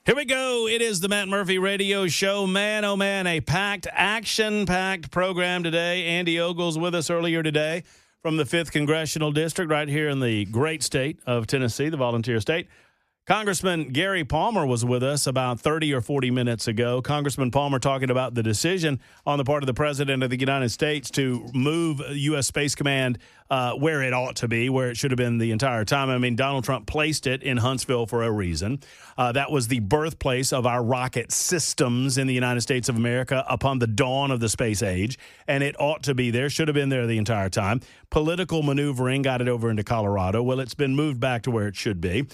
Here we go. It is the Matt Murphy Radio Show. Man, oh man, a packed, action-packed program today. Andy Ogle's with us earlier today from the 5th Congressional District right here in the great state of Tennessee, the volunteer state. Congressman Gary Palmer was with us about 30 or 40 minutes ago. Congressman Palmer talking about the decision on the part of the President of the United States to move U.S. Space Command where it ought to be, where it should have been the entire time. I mean, Donald Trump placed it in Huntsville for a reason. That was the birthplace of our rocket systems in the United States of America upon the dawn of the space age, and it ought to be there, should have been there the entire time. Political maneuvering got it over into Colorado. Well, it's been moved back to where it should be.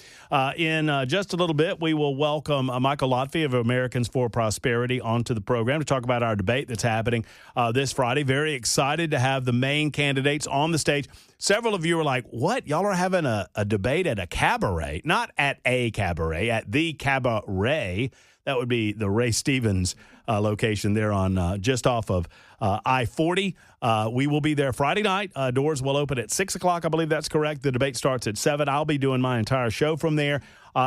In just a little bit, we will welcome Michael Lotfi of Americans for Prosperity onto the program to talk about our debate that's happening this Friday. Very excited to have the main candidates on the stage. Several of you are like, what? Y'all are having a debate at a cabaret? Not at a cabaret, at the cabaret. That would be the Ray Stevens location there on just off of I-40. We will be there Friday night. Doors will open at 6 o'clock. I believe that's correct. The debate starts at 7. I'll be doing my entire show from there.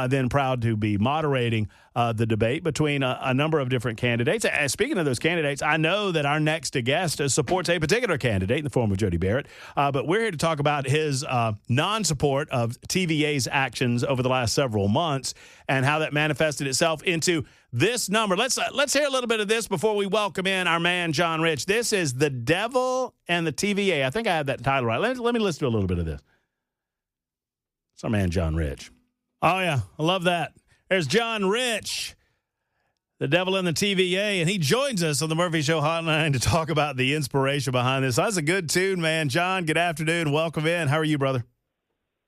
Then proud to be moderating the debate between a number of different candidates. Speaking of those candidates, I know that our next guest supports a particular candidate in the form of Jody Barrett, but we're here to talk about his non-support of TVA's actions over the last several months and how that manifested itself into this number. Let's hear a little bit of this before we welcome in our man, John Rich. This is The Devil and the TVA. I think I have that title right. Let me listen to a little bit of this. It's our man, John Rich. Oh, yeah. I love that. There's John Rich, The Devil and the TVA, and he joins us on the Murphy Show Hotline to talk about the inspiration behind this. That's a good tune, man. John, good afternoon. Welcome in. How are you, brother?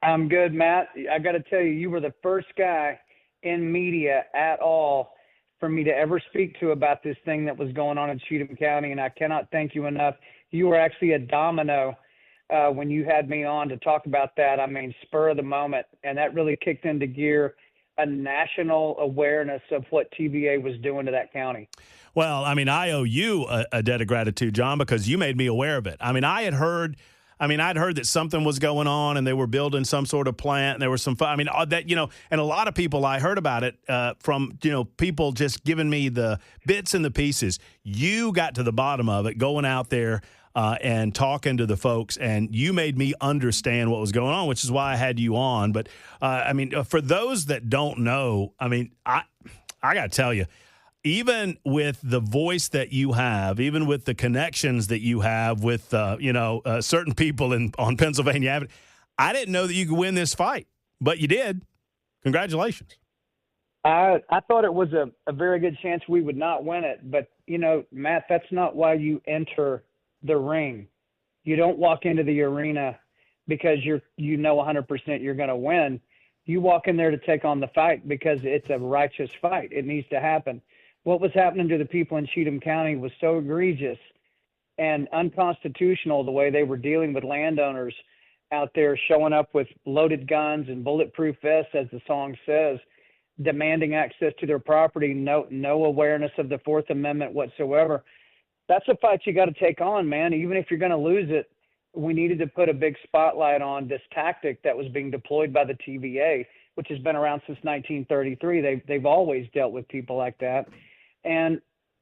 I'm good, Matt. I got to tell you, you were the first guy in media at all for me to ever speak to about this thing that was going on in Cheatham County, and I cannot thank you enough. You were actually a domino when you had me on to talk about that. I mean, spur of the moment, and that really kicked into gear a national awareness of what TVA was doing to that county. Well, I mean, I owe you a debt of gratitude, John, because you made me aware of it. I mean, I'd heard that something was going on and they were building some sort of plant and there was some, and a lot of people, I heard about it from, people just giving me the bits and the pieces. You got to the bottom of it, going out there and talking to the folks, and you made me understand what was going on, which is why I had you on. But, for those that don't know, I got to tell you, even with the voice that you have, even with the connections that you have with, certain people on Pennsylvania Avenue, I didn't know that you could win this fight, but you did. Congratulations. I thought it was a very good chance we would not win it. But, Matt, that's not why you enter the ring. You don't walk into the arena because 100% you're going to win. You walk in there to take on the fight because it's a righteous fight. It needs to happen. What was happening to the people in Cheatham County was so egregious and unconstitutional, the way they were dealing with landowners out there showing up with loaded guns and bulletproof vests, as the song says, demanding access to their property, no awareness of the Fourth Amendment whatsoever. That's a fight you got to take on, man. Even if you're going to lose it, we needed to put a big spotlight on this tactic that was being deployed by the TVA, which has been around since 1933. They've always dealt with people like that. And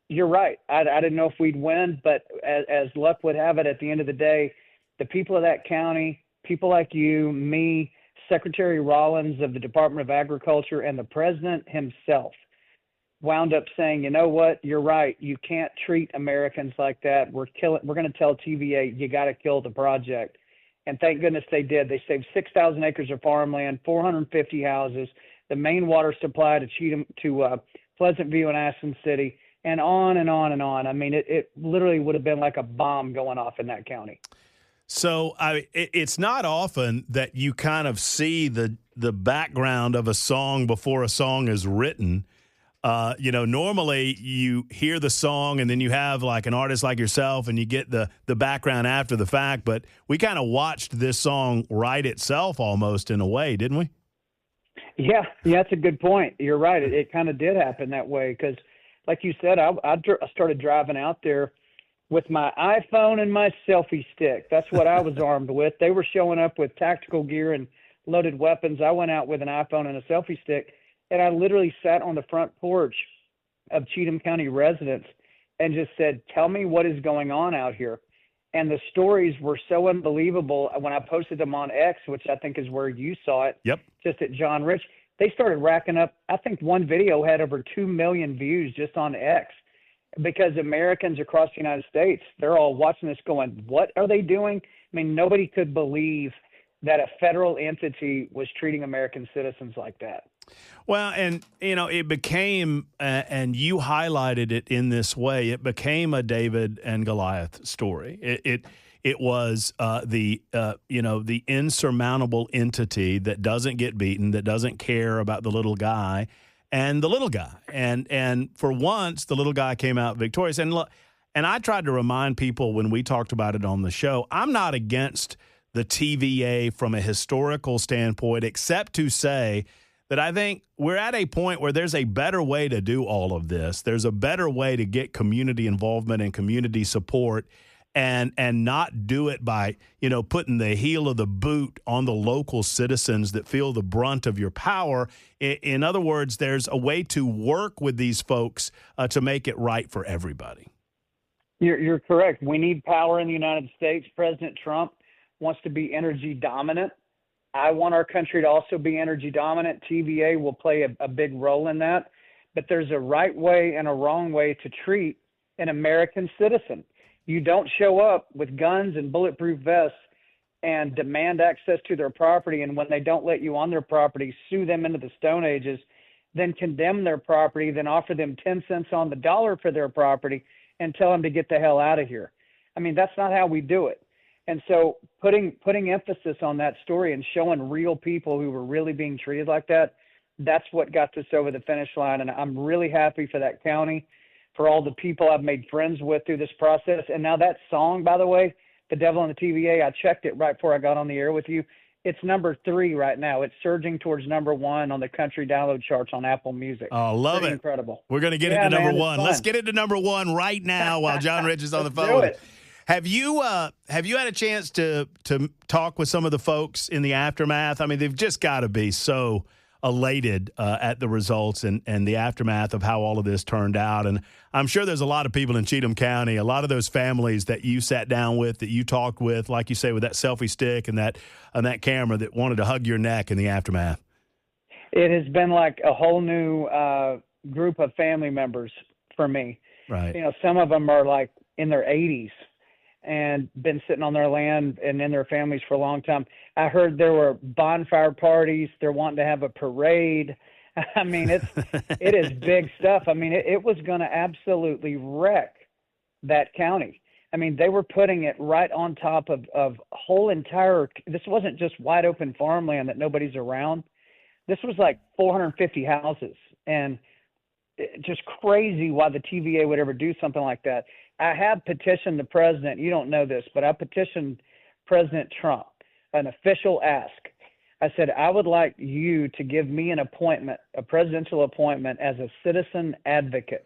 you're right. I didn't know if we'd win, but as luck would have it, at the end of the day, the people of that county, people like you, me, Secretary Rollins of the Department of Agriculture, and the president himself wound up saying, you know what, you're right. You can't treat Americans like that. We're going to tell TVA, you got to kill the project. And thank goodness they did. They saved 6,000 acres of farmland, 450 houses, the main water supply to Pleasant View and Aspen City, and on and on and on. I mean, it literally would have been like a bomb going off in that county. So it's not often that you kind of see the background of a song before a song is written. Normally you hear the song and then you have like an artist like yourself and you get the background after the fact. But we kind of watched this song write itself almost in a way, didn't we? Yeah, that's a good point. You're right. It kind of did happen that way because, like you said, I started driving out there with my iPhone and my selfie stick. That's what I was armed with. They were showing up with tactical gear and loaded weapons. I went out with an iPhone and a selfie stick, And I literally sat on the front porch of Cheatham County residents and just said, tell me what is going on out here. And the stories were so unbelievable. When I posted them on X, which I think is where you saw it, Yep. just at John Rich, they started racking up. I think one video had over 2 million views just on X, because Americans across the United States, they're all watching this going, what are they doing? I mean, nobody could believe that a federal entity was treating American citizens like that. Well, and, it became, and you highlighted it in this way, it became a David and Goliath story. It was the insurmountable entity that doesn't get beaten, that doesn't care about the little guy, and the little guy. And for once, the little guy came out victorious. And look, and I tried to remind people when we talked about it on the show, I'm not against the TVA from a historical standpoint, except to say that I think we're at a point where there's a better way to do all of this. There's a better way to get community involvement and community support, and not do it by, putting the heel of the boot on the local citizens that feel the brunt of your power. In other words, there's a way to work with these folks to make it right for everybody. You're correct. We need power in the United States. President Trump wants to be energy dominant. I want our country to also be energy dominant. TVA will play a big role in that. But there's a right way and a wrong way to treat an American citizen. You don't show up with guns and bulletproof vests and demand access to their property, and when they don't let you on their property, sue them into the Stone Ages, then condemn their property, then offer them 10 cents on the dollar for their property and tell them to get the hell out of here. I mean, that's not how we do it. And so putting emphasis on that story and showing real people who were really being treated like that, that's what got us over the finish line. And I'm really happy for that county, for all the people I've made friends with through this process. And now that song, by the way, The Devil in the TVA, I checked it right before I got on the air with you. It's number 3 right now. It's surging towards number 1 on the country download charts on Apple Music. Oh, love Pretty it. Incredible. We're going to get it to number 1. Let's get it to number 1 right now while John Rich is on the phone. Do it. Have you had a chance to talk with some of the folks in the aftermath? I mean, they've just got to be so elated at the results and the aftermath of how all of this turned out. And I'm sure there's a lot of people in Cheatham County, a lot of those families that you sat down with, that you talked with, like you say, with that selfie stick and that camera, that wanted to hug your neck in the aftermath. It has been like a whole new group of family members for me. Right. Some of them are like in their 80s. And been sitting on their land and in their families for a long time. I heard there were bonfire parties. They're wanting to have a parade. I mean, it is big stuff. I mean, it was going to absolutely wreck that county. I mean, they were putting it right on top of whole entire. This wasn't just wide open farmland that nobody's around. This was like 450 houses, and just crazy why the TVA would ever do something like that. I have petitioned the president. You don't know this, but I petitioned President Trump, an official ask. I said, I would like you to give me an appointment, a presidential appointment as a citizen advocate,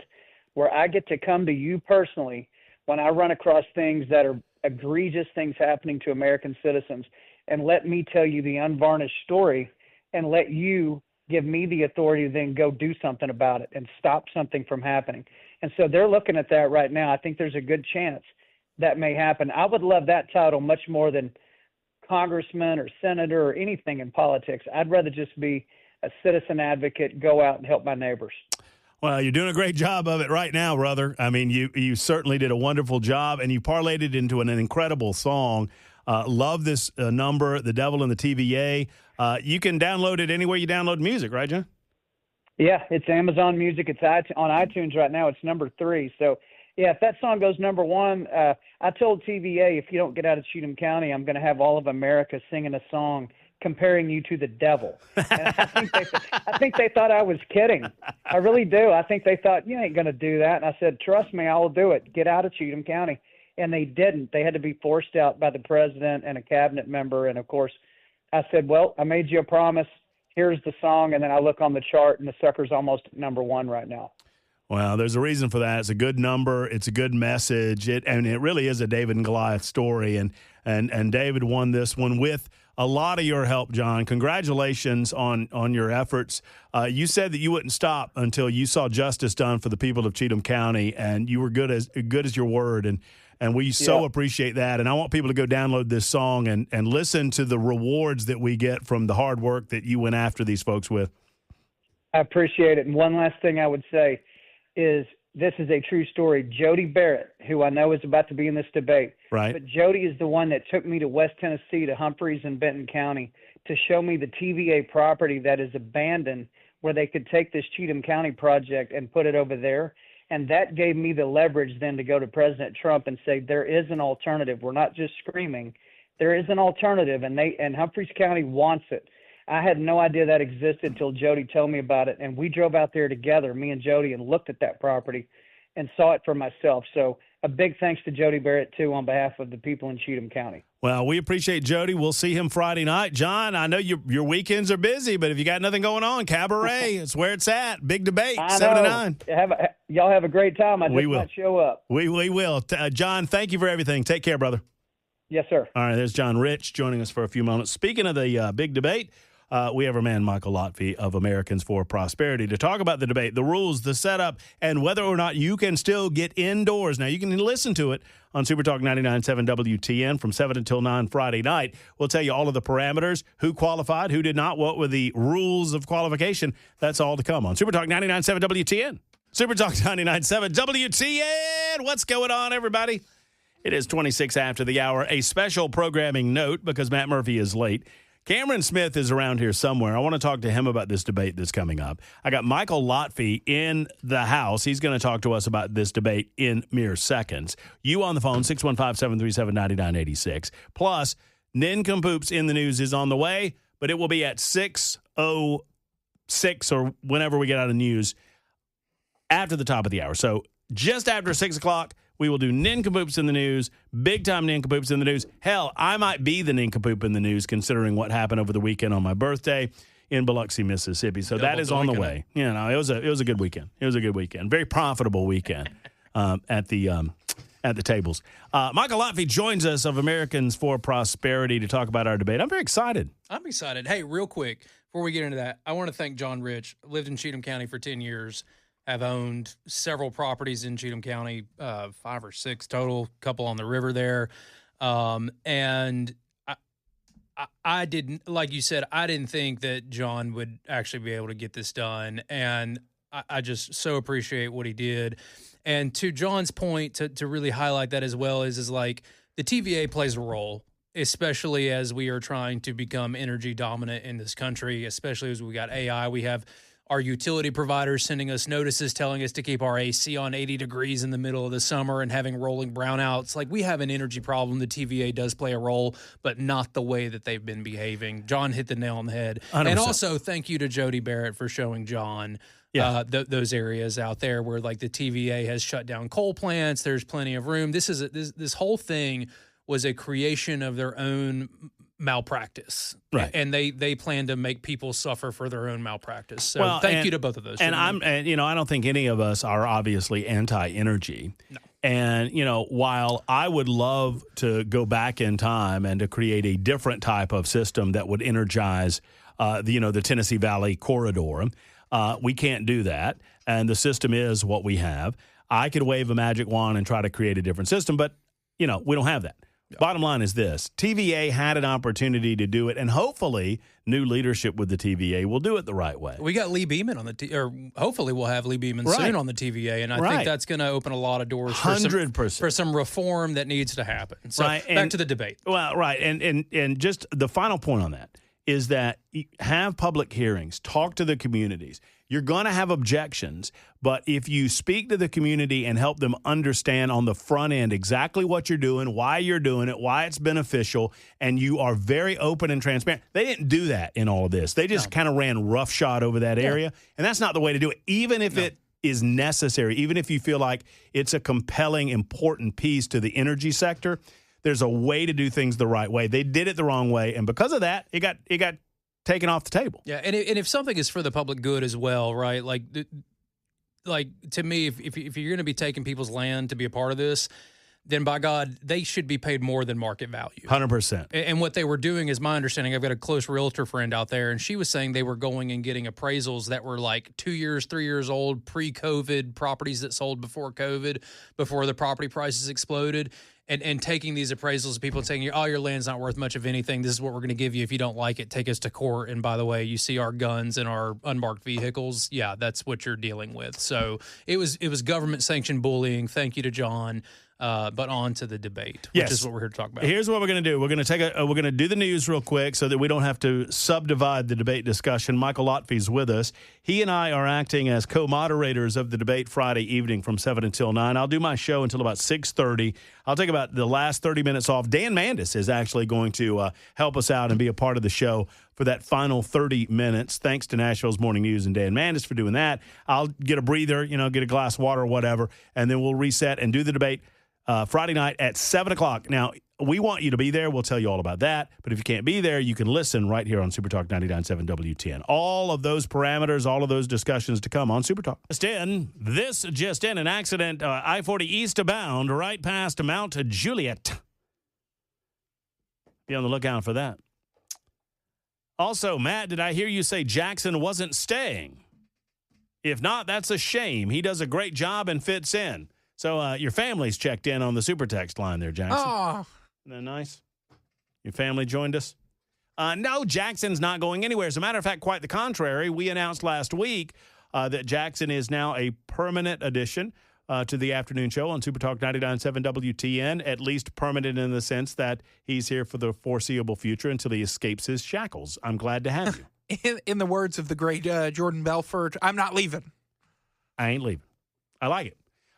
where I get to come to you personally when I run across things that are egregious things happening to American citizens, and let me tell you the unvarnished story, and let you give me the authority to then go do something about it and stop something from happening. And so they're looking at that right now. I think there's a good chance that may happen. I would love that title much more than congressman or senator or anything in politics. I'd rather just be a citizen advocate, go out and help my neighbors. Well, you're doing a great job of it right now, brother. I mean, you certainly did a wonderful job, and you parlayed it into an incredible song. Love this number, The Devil in the TVA. You can download it anywhere you download music, right, John? Yeah, it's Amazon Music. It's on iTunes right now. It's number 3. So, yeah, if that song goes number 1, I told TVA, if you don't get out of Cheatham County, I'm going to have all of America singing a song comparing you to the devil. And I think they thought I was kidding. I really do. I think they thought, you ain't going to do that. And I said, trust me, I will do it. Get out of Cheatham County. And they didn't. They had to be forced out by the president and a cabinet member. And, of course, I said, well, I made you a promise. Here's the song, and then I look on the chart, and the sucker's almost at number 1 right now. Well, there's a reason for that. It's a good number. It's a good message. It really is a David and Goliath story, and David won this one with a lot of your help, John. Congratulations on your efforts. You said that you wouldn't stop until you saw justice done for the people of Cheatham County, and you were good as your word. And we so appreciate that. And I want people to go download this song and listen to the rewards that we get from the hard work that you went after these folks with. I appreciate it. And one last thing I would say is this is a true story. Jody Barrett, who I know is about to be in this debate, right? But Jody is the one that took me to West Tennessee, to Humphreys and Benton County, to show me the TVA property that is abandoned, where they could take this Cheatham County project and put it over there. And that gave me the leverage then to go to President Trump and say, there is an alternative. We're not just screaming. There is an alternative, and Humphreys County wants it. I had no idea that existed until Jody told me about it, and we drove out there together, me and Jody, and looked at that property and saw it for myself. So a big thanks to Jody Barrett, too, on behalf of the people in Cheatham County. Well, we appreciate Jody. We'll see him Friday night. John, I know your weekends are busy, but if you got nothing going on, Cabaret, it's where it's at. Big debate, 7 to 9. Y'all have a great time. I just might show up. We will. John, thank you for everything. Take care, brother. Yes, sir. All right, there's John Rich joining us for a few moments. Speaking of the big debate, we have our man Michael Lotfi of Americans for Prosperity to talk about the debate, the rules, the setup, and whether or not you can still get indoors. Now, you can listen to it on Super Talk 99.7 WTN from 7 until 9 Friday night. We'll tell you all of the parameters, who qualified, who did not, what were the rules of qualification. That's all to come on Super Talk 99.7 WTN. Super Talk 99.7 WTN. What's going on, everybody? It is 26 after the hour. A special programming note because Matt Murphy is late. Cameron Smith is around here somewhere. I want to talk to him about this debate that's coming up. I got Michael Lotfi in the house. He's going to talk to us about this debate in mere seconds. You on the phone, 615-737-9986. Plus, Nincompoops in the News is on the way, but it will be at 6:06 or whenever we get out of news after the top of the hour. So just after 6 o'clock, we will do Nincompoops in the News, big-time Nincompoops in the News. Hell, I might be the Nincompoop in the News considering what happened over the weekend on my birthday in Biloxi, Mississippi. So that is on the way. You know, it was a good weekend. It was a good weekend. Very profitable weekend at the tables. Michael Lotfi joins us of Americans for Prosperity to talk about our debate. I'm very excited. I'm excited. Hey, real quick, before we get into that, I want to thank John Rich. Lived in Cheatham County for 10 years. Have owned several properties in Cheatham County, 5 or 6 total, couple on the river there. And I didn't, like you said, I didn't think that John would actually be able to get this done. And I just so appreciate what he did. And to John's point, to really highlight that as well, is like the TVA plays a role, especially as we are trying to become energy dominant in this country, especially as we got AI. We have our utility providers sending us notices telling us to keep our AC on 80 degrees in the middle of the summer and having rolling brownouts. Like, we have an energy problem. The TVA does play a role, but not the way that they've been behaving. John hit the nail on the head. 100%. And also, thank you to Jody Barrett for showing John those areas out there where, like, the TVA has shut down coal plants. There's plenty of room. This whole thing was a creation of their own malpractice, right? And they plan to make people suffer for their own malpractice. So thank you to both of those. And I don't think any of us are obviously anti-energy. No. And while I would love to go back in time and to create a different type of system that would energize, the Tennessee Valley corridor, we can't do that. And the system is what we have. I could wave a magic wand and try to create a different system, but we don't have that. Bottom line is this: TVA had an opportunity to do it, and hopefully new leadership with the TVA will do it the right way. We got Lee Beeman on or hopefully we'll have Lee Beeman soon on the TVA, and I think that's going to open a lot of doors 100% for some reform that needs to happen. So back to the debate. Well, right, and just the final point on that is that have public hearings, talk to the communities. You're going to have objections, but if you speak to the community and help them understand on the front end exactly what you're doing, why you're doing it, why it's beneficial, and you are very open and transparent. They didn't do that in all of this. They just kind of ran roughshod over that area, and that's not the way to do it, even if it is necessary, even if you feel like it's a compelling, important piece to the energy sector. There's a way to do things the right way. They did it the wrong way, and because of that, it got taken off the table. Yeah, and if something is for the public good as well, right? Like to me, if you're going to be taking people's land to be a part of this, then by God, they should be paid more than market value. 100%. And what they were doing is my understanding. I've got a close realtor friend out there, and she was saying they were going and getting appraisals that were like 2 years, 3 years old, pre-COVID, properties that sold before COVID, before the property prices exploded, and taking these appraisals of people saying, oh, your land's not worth much of anything. This is what we're going to give you. If you don't like it, take us to court. And by the way, you see our guns and our unmarked vehicles. Yeah, that's what you're dealing with. So it was government-sanctioned bullying. Thank you to John. But on to the debate, which is what we're here to talk about. Here's what we're going to do. We're going to do the news real quick so that we don't have to subdivide the debate discussion. Michael Lotfie's with us. He and I are acting as co-moderators of the debate Friday evening from 7 until 9. I'll do my show until about 6:30. I'll take about the last 30 minutes off. Dan Mandis is actually going to help us out and be a part of the show for that final 30 minutes. Thanks to Nashville's Morning News and Dan Mandis for doing that. I'll get a breather, get a glass of water or whatever, and then we'll reset and do the debate Friday night at 7 o'clock. Now, we want you to be there. We'll tell you all about that. But if you can't be there, you can listen right here on Super Talk 99.7 WTN. All of those parameters, all of those discussions to come on Super Talk. Just in, an accident, I-40 eastbound, right past Mount Juliet. Be on the lookout for that. Also, Matt, did I hear you say Jackson wasn't staying? If not, that's a shame. He does a great job and fits in. So your family's checked in on the super text line there, Jackson. Oh. Isn't that nice? Your family joined us? No, Jackson's not going anywhere. As a matter of fact, quite the contrary. We announced last week that Jackson is now a permanent addition to the afternoon show on Super Talk 99.7 WTN, at least permanent in the sense that he's here for the foreseeable future until he escapes his shackles. I'm glad to have you. In the words of the great Jordan Belfort, I'm not leaving. I ain't leaving. I like it.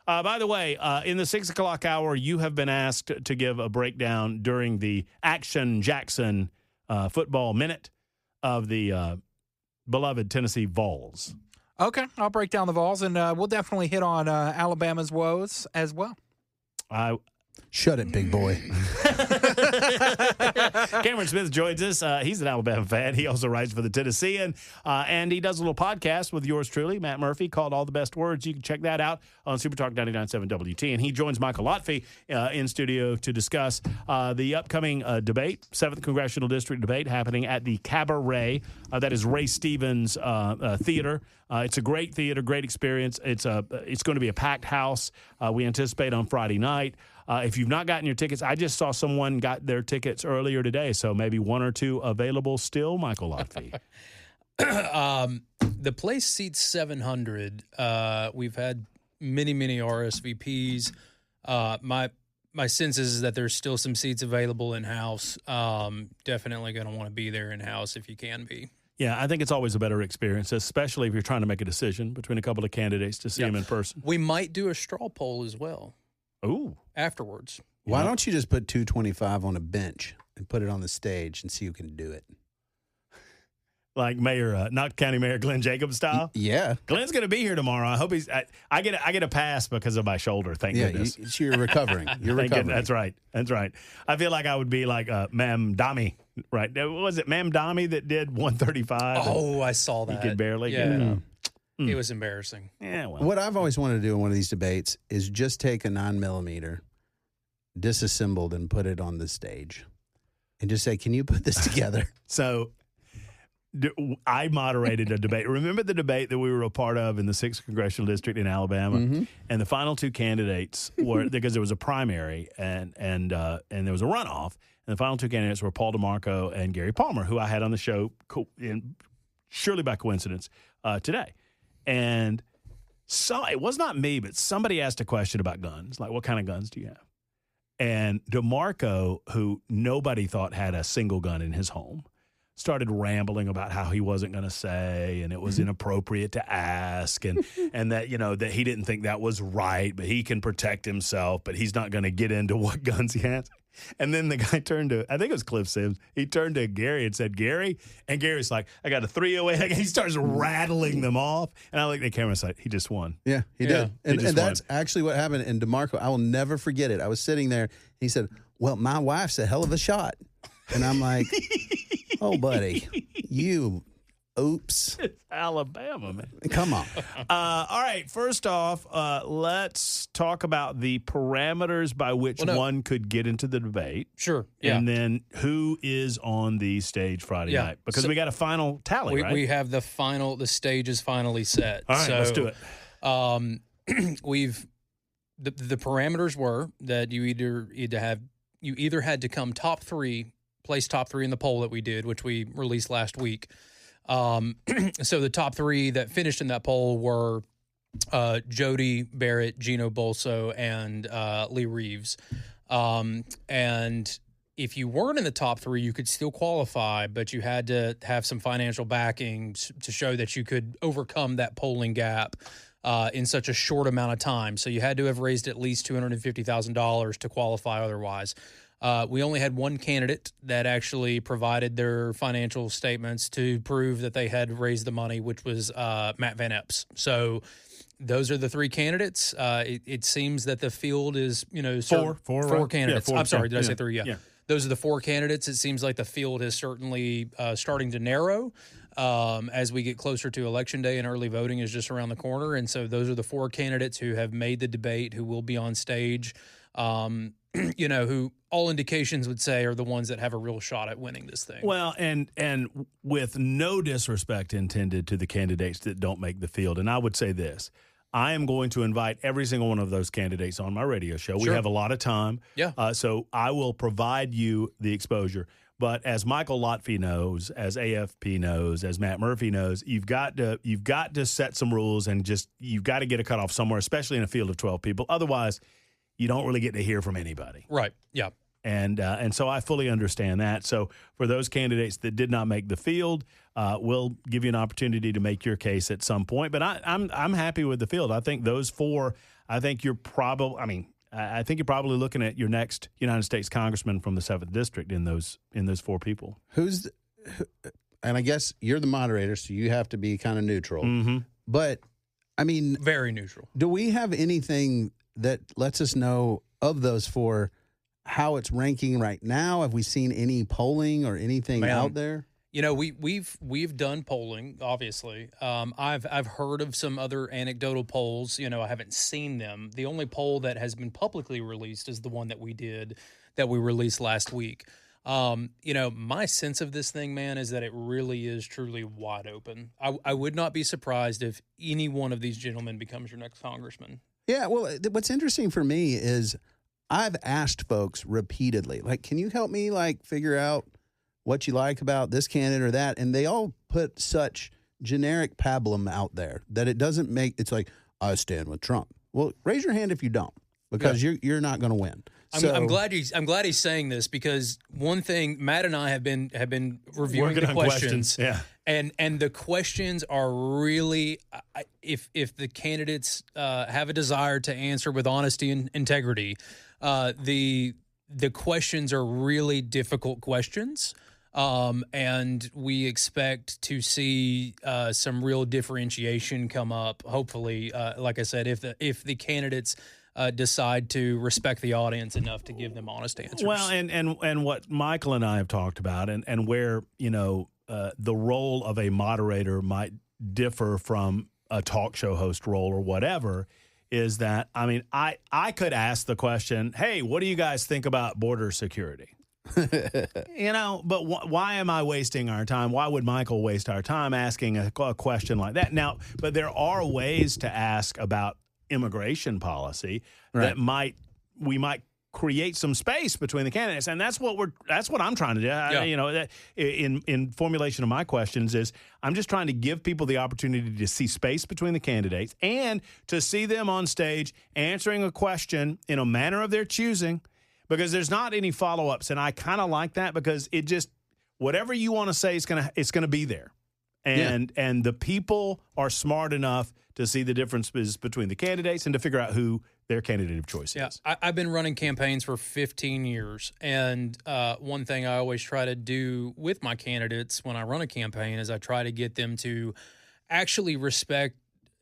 By the way, in the 6 o'clock hour, you have been asked to give a breakdown during the Action Jackson football minute of the beloved Tennessee Vols. Okay, I'll break down the Vols, and we'll definitely hit on Alabama's woes as well. Shut it, big boy. Cameron Smith joins us. He's an Alabama fan. He also writes for the Tennessean, and he does a little podcast with yours truly, Matt Murphy, called All the Best Words. You can check that out on Super Talk 99.7 WT. And he joins Michael Lotfie in studio to discuss the upcoming debate, 7th Congressional District debate happening at the Cabaret. That is Ray Stevens Theater. It's a great theater, great experience. It's going to be a packed house. We anticipate on Friday night. If you've not gotten your tickets, I just saw someone got their tickets earlier today, so maybe one or two available still, Michael Lotfie. The place seats 700. We've had many RSVPs. My sense is that there's still some seats available in-house. Definitely going to want to be there in-house if you can be. Yeah, I think it's always a better experience, especially if you're trying to make a decision between a couple of candidates to see them in person. We might do a straw poll as well. Ooh. Afterwards. Why don't you just put 225 on a bench and put it on the stage and see who can do it? Like Knox County Mayor Glenn Jacobs style? Yeah. Glenn's going to be here tomorrow. I hope I get a pass because of my shoulder, thank goodness. You're recovering. You're recovering. That's right. I feel like I would be like Ma'am Dami, right? Was it Ma'am Dami that did 135? Oh, I saw that. He could barely get it up. It was embarrassing. Yeah, well. What I've always wanted to do in one of these debates is just take a 9mm, disassembled, and put it on the stage. And just say, can you put this together? So I moderated a debate. Remember the debate that we were a part of in the 6th Congressional District in Alabama? Mm-hmm. And the final two candidates were, because there was a primary and there was a runoff, and the final two candidates were Paul DeMarco and Gary Palmer, who I had on the show, surely by coincidence, today. And so it was not me, but somebody asked a question about guns, like, what kind of guns do you have? And DeMarco, who nobody thought had a single gun in his home, started rambling about how he wasn't going to say, and it was inappropriate to ask, and that, that he didn't think that was right, but he can protect himself, but he's not going to get into what guns he has. And then the guy turned to, I think it was Cliff Sims, he turned to Gary and said, Gary? And Gary's like, I got a 308. He starts rattling them off. And I looked at the camera and said, he just won. Yeah, he did. And that's actually what happened. And DeMarco, I will never forget it. I was sitting there. He said, well, my wife's a hell of a shot. And I'm like, oh, buddy, you Oops. It's Alabama, man. Come on. All right. First off, let's talk about the parameters by which one could get into the debate. Sure. Yeah. And then who is on the stage Friday night? Because we got a final tally, right? We have the stage is finally set. All right, let's do it. The parameters were that you either had to come place top three in the poll that we did, which we released last week. So the top three that finished in that poll were Jody Barrett, Gino Bolso, and Lee Reeves. And if you weren't in the top three, you could still qualify, but you had to have some financial backing to show that you could overcome that polling gap in such a short amount of time. So you had to have raised at least $250,000 to qualify otherwise. We only had one candidate that actually provided their financial statements to prove that they had raised the money, which was Matt Van Epps. So those are the three candidates. It seems that the field is, four candidates. Yeah, I'm sorry, did I say three? Yeah. Those are the four candidates. It seems like the field is certainly starting to narrow as we get closer to Election Day, and early voting is just around the corner. And so those are the four candidates who have made the debate, who will be on stage, who all indications would say are the ones that have a real shot at winning this thing. Well, and with no disrespect intended to the candidates that don't make the field, and I would say this, I am going to invite every single one of those candidates on my radio show. Sure. We have a lot of time. Yeah. So I will provide you the exposure. But as Michael Lotfy knows, as AFP knows, as Matt Murphy knows, you've got to set some rules, and you've got to get a cutoff somewhere, especially in a field of 12 people. Otherwise, you don't really get to hear from anybody. Right. Yeah. And so I fully understand that. So for those candidates that did not make the field, we'll give you an opportunity to make your case at some point. But I'm happy with the field. I think those four. I think you're probably looking at your next United States congressman from the 7th District in those four people. And I guess you're the moderator, so you have to be kind of neutral. Mm-hmm. But I mean, very neutral. Do we have anything that lets us know of those four how it's ranking right now? Have we seen any polling or anything out there? We've done polling, obviously. I've heard of some other anecdotal polls. I haven't seen them. The only poll that has been publicly released is the one that we released last week. My sense of this thing, man, is that it really is truly wide open. I would not be surprised if any one of these gentlemen becomes your next congressman. Yeah, well, what's interesting for me is I've asked folks repeatedly, like, can you help me, figure out what you like about this candidate or that? And they all put such generic pablum out there that it doesn't make, it's like, I stand with Trump. Well, raise your hand if you don't, because you're not going to win. I'm glad he's saying this, because one thing Matt and I have been reviewing the questions. Yeah. And the questions are really, if the candidates have a desire to answer with honesty and integrity, the questions are really difficult questions. And we expect to see some real differentiation come up. Hopefully, like I said, if the candidates decide to respect the audience enough to give them honest answers. Well, and what Michael and I have talked about, and where the role of a moderator might differ from a talk show host role or whatever, is that, I could ask the question, hey, what do you guys think about border security? But why am I wasting our time? Why would Michael waste our time asking a question like that? Now, but there are ways to ask about immigration policy that we might create some space between the candidates, and that's what I'm trying to do. Yeah. In formulation of my questions is I'm just trying to give people the opportunity to see space between the candidates and to see them on stage answering a question in a manner of their choosing, because there's not any follow-ups, and I kind of like that, because it just, whatever you want to say is it's gonna be there, and the people are smart enough to see the differences between the candidates and to figure out who their candidate of choice is. I've been running campaigns for 15 years, and one thing I always try to do with my candidates when I run a campaign is I try to get them to actually respect,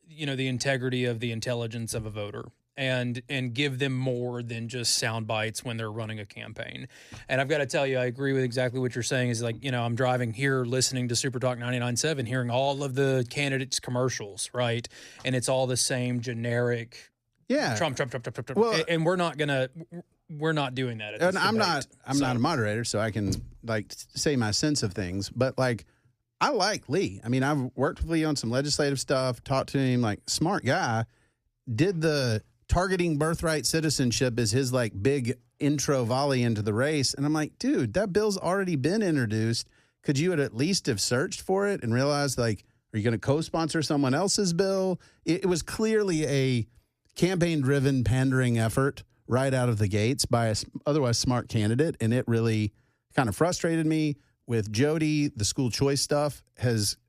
the integrity of the intelligence of a voter. and give them more than just sound bites when they're running a campaign. And I've got to tell you, I agree with exactly what you're saying. Is like, I'm driving here listening to Super Talk 99.7, hearing all of the candidates' commercials, right? And it's all the same generic Trump. Well, and we're not doing that at this and I'm debate. not a moderator, so I can like say my sense of things. But like, I like Lee. I mean, I've worked with Lee on some legislative stuff, talked to him, like smart guy. Did the targeting birthright citizenship as his like big intro volley into the race. And I'm like, dude, that bill's already been introduced. Could you at least have searched for it and realized, like, are you going to co-sponsor someone else's bill? It was clearly a campaign-driven pandering effort right out of the gates by a otherwise smart candidate, and it really kind of frustrated me. With Jody, the school choice stuff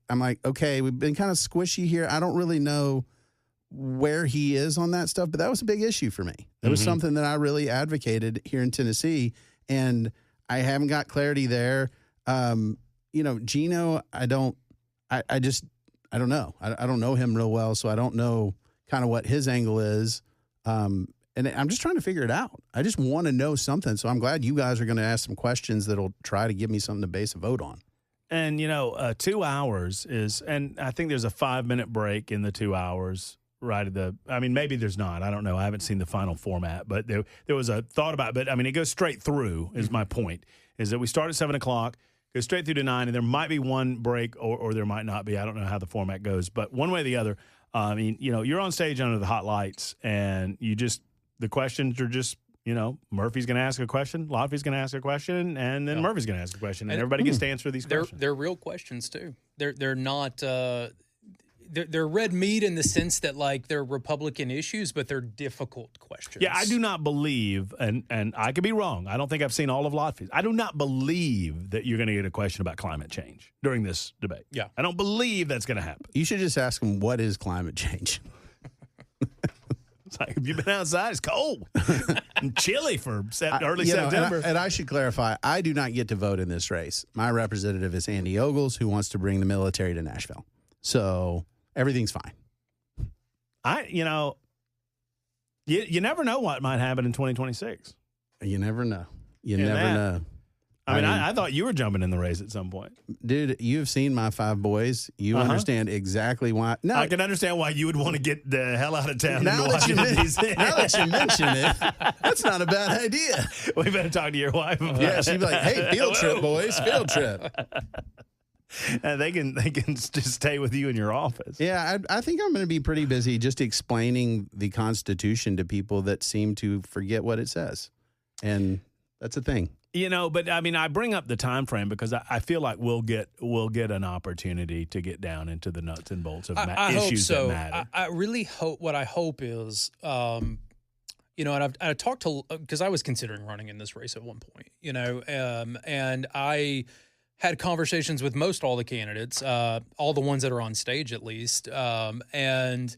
I'm like, okay, we've been kind of squishy here. I don't really know where he is on that stuff, but that was a big issue for me. That was something that I really advocated here in Tennessee, and I haven't got clarity there. Gino, I don't know. I don't know him real well, so I don't know kind of what his angle is. And I'm just trying to figure it out. I just want to know something. So I'm glad you guys are going to ask some questions that'll try to give me something to base a vote on. And, 2 hours and I think there's a 5-minute break in the 2 hours right at maybe there's not. I don't know. I haven't seen the final format, but there was a thought about it. But, it goes straight through is my point, is that we start at 7 o'clock, go straight through to 9, and there might be one break or there might not be. I don't know how the format goes. But one way or the other, you're on stage under the hot lights, and the questions are just, Murphy's going to ask a question, Lotfie's going to ask a question, and then Murphy's going to ask a question, and everybody gets to answer these questions. They're real questions too. They're not. They're red meat in the sense that like they're Republican issues, but they're difficult questions. Yeah, I do not believe, and I could be wrong. I don't think I've seen all of Lotfie's. I do not believe that you're going to get a question about climate change during this debate. Yeah, I don't believe that's going to happen. You should just ask him, what is climate change? It's like, have you been outside? It's cold and chilly for early September. And I should clarify, I do not get to vote in this race. My representative is Andy Ogles, who wants to bring the military to Nashville. So everything's fine. You never know what might happen in 2026. You never know. You never know. I thought you were jumping in the race at some point. Dude, you've seen my 5 boys. You understand exactly why. No, I can understand why you would want to get the hell out of town. Now that you mention it, that's not a bad idea. We better talk to your wife about it. Yeah, she'd be like, hey, field trip, boys, field trip. And they can just stay with you in your office. Yeah, I think I'm going to be pretty busy just explaining the Constitution to people that seem to forget what it says. And that's a thing. But I bring up the time frame because I feel like we'll get an opportunity to get down into the nuts and bolts of issues that matter. I really hope. What I hope is, and I talked to, because I was considering running in this race at one point, and I had conversations with most all the candidates, all the ones that are on stage at least, and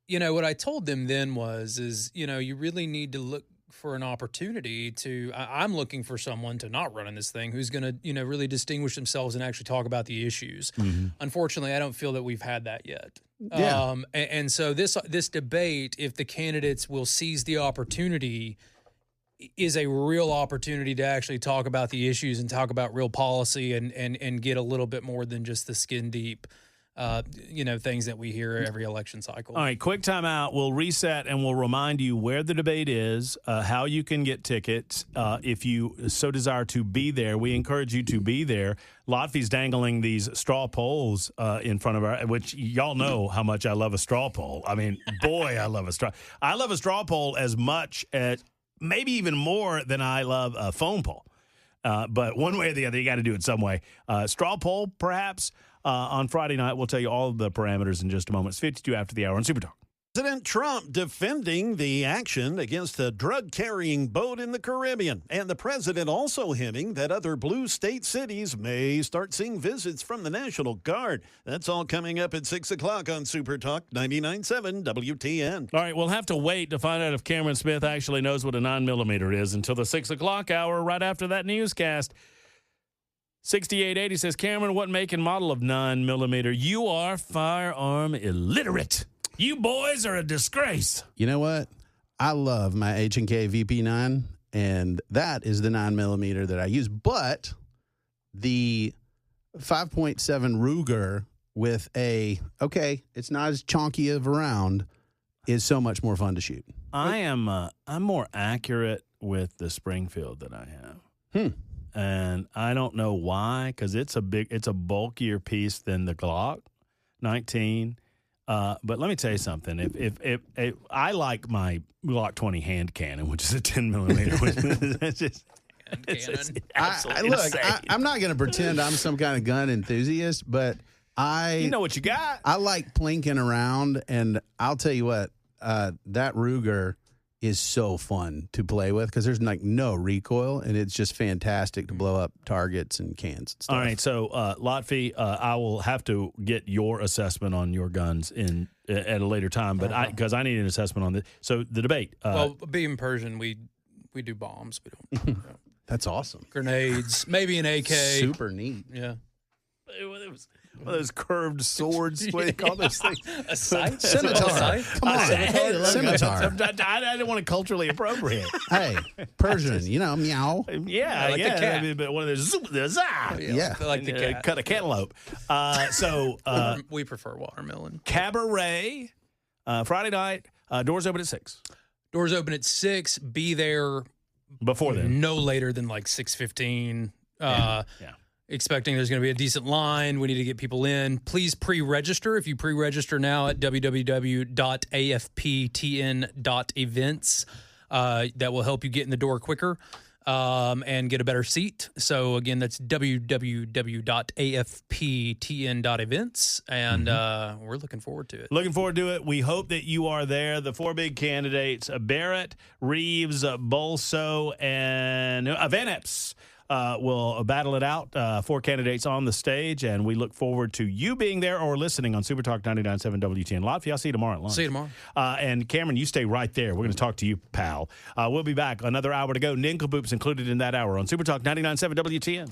what I told them then is you really need to look for an opportunity to. I'm looking for someone to not run in this thing who's going to really distinguish themselves and actually talk about the issues. Mm-hmm. Unfortunately, I don't feel that we've had that yet. Yeah. And so this debate, if the candidates will seize the opportunity, is a real opportunity to actually talk about the issues and talk about real policy and get a little bit more than just the skin deep things that we hear every election cycle. All right, quick timeout. We'll reset and we'll remind you where the debate is, how you can get tickets if you so desire to be there. We encourage you to be there. Lotfie's dangling these straw polls in front of our, which y'all know how much I love a straw poll. I mean, boy, I love a straw poll as much as, maybe even more than I love a phone poll. But one way or the other, you got to do it some way. Straw poll, perhaps. On Friday night, we'll tell you all of the parameters in just a moment. It's 52 after the hour on Super Talk. President Trump defending the action against a drug-carrying boat in the Caribbean. And the president also hinting that other blue state cities may start seeing visits from the National Guard. That's all coming up at 6 o'clock on Super Talk 99.7 WTN. All right, we'll have to wait to find out if Cameron Smith actually knows what a 9mm is until the 6 o'clock hour right after that newscast. 6880 says, Cameron, what make and model of 9mm? You are firearm illiterate. You boys are a disgrace. You know what? I love my H&K VP9, and that is the 9mm that I use. But the 5.7 Ruger with it's not as chonky of a round, is so much more fun to shoot. I'm more accurate with the Springfield that I have. And I don't know why, because it's a bulkier piece than the Glock 19. But let me tell you something. If I like my Glock 20 hand cannon, which is a 10mm, it's just I'm not going to pretend I'm some kind of gun enthusiast, but you know what you got. I like plinking around, and I'll tell you what, that Ruger is so fun to play with because there's like no recoil, and it's just fantastic to blow up targets and cans and stuff. All right, so Lotfi, I will have to get your assessment on your guns at a later time, but because I need an assessment on this. So the debate. Well, being Persian, we do bombs. We don't. That's awesome. Grenades, maybe an AK. Super neat. Yeah. It was one of those curved swords. What do you call those things? A sight? Scimitar. Come on. Scimitar. I didn't want to culturally appropriate. Hey, Persian, meow. Yeah, like the cat. I mean, but one of those zoop, Yeah. I like the cat. cut a cantaloupe. We prefer watermelon. Cabaret, Friday night. Doors open at 6. Doors open at 6. Be there Before then, no later than like 6:15. yeah. Expecting there's going to be a decent line. We need to get people in. Please pre-register. If you pre-register now at www.afptn.events, that will help you get in the door quicker and get a better seat. So again, that's www.afptn.events, and we're looking forward to it. Looking forward to it. We hope that you are there. The 4 big candidates, Barrett, Reeves, Bolso, and Van Epps. We'll battle it out. 4 candidates on the stage, and we look forward to you being there or listening on Super Talk 99.7 WTN. Lotfi, I'll see you tomorrow at lunch. See you tomorrow. And Cameron, you stay right there. We're going to talk to you, pal. We'll be back. Another hour to go. Nincompoops included in that hour on Super Talk 99.7 WTN.